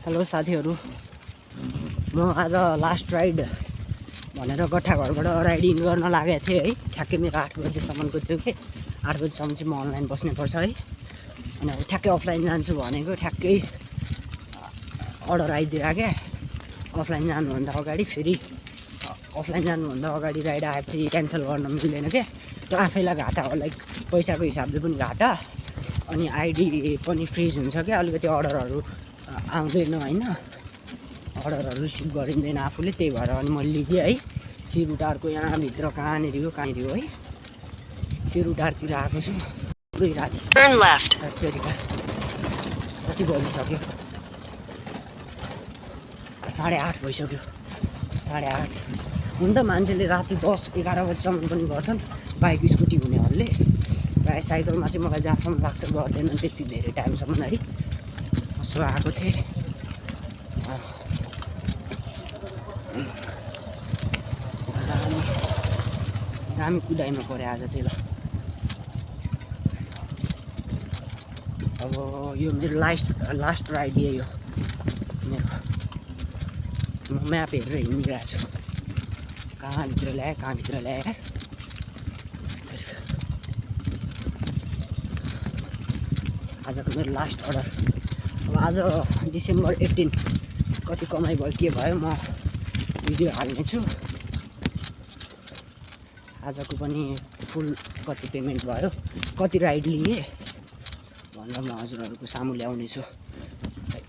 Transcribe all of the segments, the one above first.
Hello साथीहरू, म आज लास्ट राइड भनेर गट्ठाघरबाट राइडिङ गर्न लागेको थिएँ है। ठ्याक्कै मेरो 8 बजेसम्मको थियो कि 8 बजेसम्म चाहिँ म अनलाइन बस्नुपर्छ है। अनि अब ठ्याक्कै अफलाइन जान्छु भनेको ठ्याक्कै अर्डर आइदिएर क्या। अफलाइन जानुभन्दा अगाडि फेरि अफलाइन जानुभन्दा अगाडि राइड आएपछि क्यान्सल गर्न मिल्दैन क्या। त्यो आफैलाई घाटा हो, लाइक पैसाको हिसाबले पनि घाटा, अनि आइडी पनि फ्रिज हुन्छ क्या। अलिकति अर्डरहरू आउँदैन होइन, अर्डरहरू रिसिभ गरिँदैन आफूले, त्यही भएर अनि मैले लिएँ है। सिरुटारको यहाँभित्र कहाँनिर हो है, सिरुटारतिर आएको छु पुरै राति। कति बजिसक्यो? 8:30 भइसक्यो। 8:30 हुन त मान्छेले राति 10-11 बजीसम्म पनि गर्छन् बाइक स्कुटी हुनेहरूले। प्रायः साइकलमा चाहिँ मलाई जहाँसम्म लाग्छ गर्दैनन् त्यति धेरै टाइमसम्म है। सो आएको थिएँ। दामी कुदाइमा पऱ्यो आज चाहिँ। ल अब यो मेरो लास्ट राइड यही हो मेरो। म म्याप हेरेर हिँडिरहेको छु, कहाँभित्र ल्याएँ। आजको मेरो लास्ट अर्डर। अब आज डिसेम्बर 18 कति कमाइ भयो के भयो म भिडियो हाल्नेछु। आजको पनि फुल कति पेमेन्ट भयो, कति राइड लिएँ भनेर म हजुरहरूको सामु ल्याउनेछु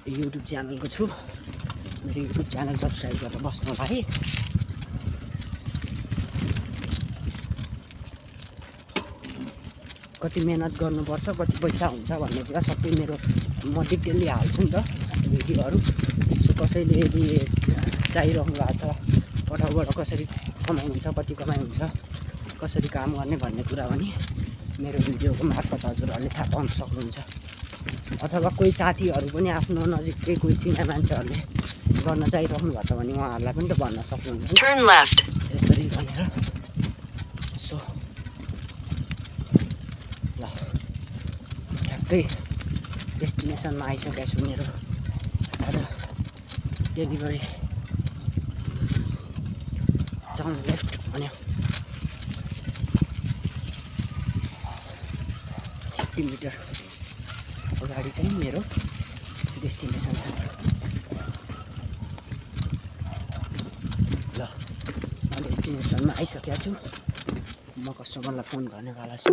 युट्युब च्यानलको थ्रु। मेरो युट्युब च्यानल सब्सक्राइब गरेर बस्नुलाई है। कति मेहनत गर्नुपर्छ, कति पैसा हुन्छ भन्ने कुरा सबै मेरो म डिटेलली हाल्छु नि त भिडियोहरू। सो कसैले यदि चाहिरहनु भएको छ पठाउबाट कसरी कमाइ हुन्छ, कति कमाइ हुन्छ, कसरी काम गर्ने भन्ने कुरा पनि मेरो भिडियोको मार्फत हजुरहरूले थाहा पाउन सक्नुहुन्छ। अथवा कोही साथीहरू पनि आफ्नो नजिकै कोही चिना मान्छेहरूले गर्न चाहिरहनु भएको छ भने उहाँहरूलाई पनि त भन्न सक्नुहुन्छ यसरी भनेर। सो ल ठ्याक्कै डेस्टिनेसनमा आइसकेको छु। मेरो आज डेलिभरी टर्न लेफ्ट भन्यो। 50 मिटर अगाडि चाहिँ मेरो डेस्टिनेसन छ। ल म डेस्टिनेसनमा आइसकेको छु। म कस्टमरलाई फोन गर्नेवाला छु।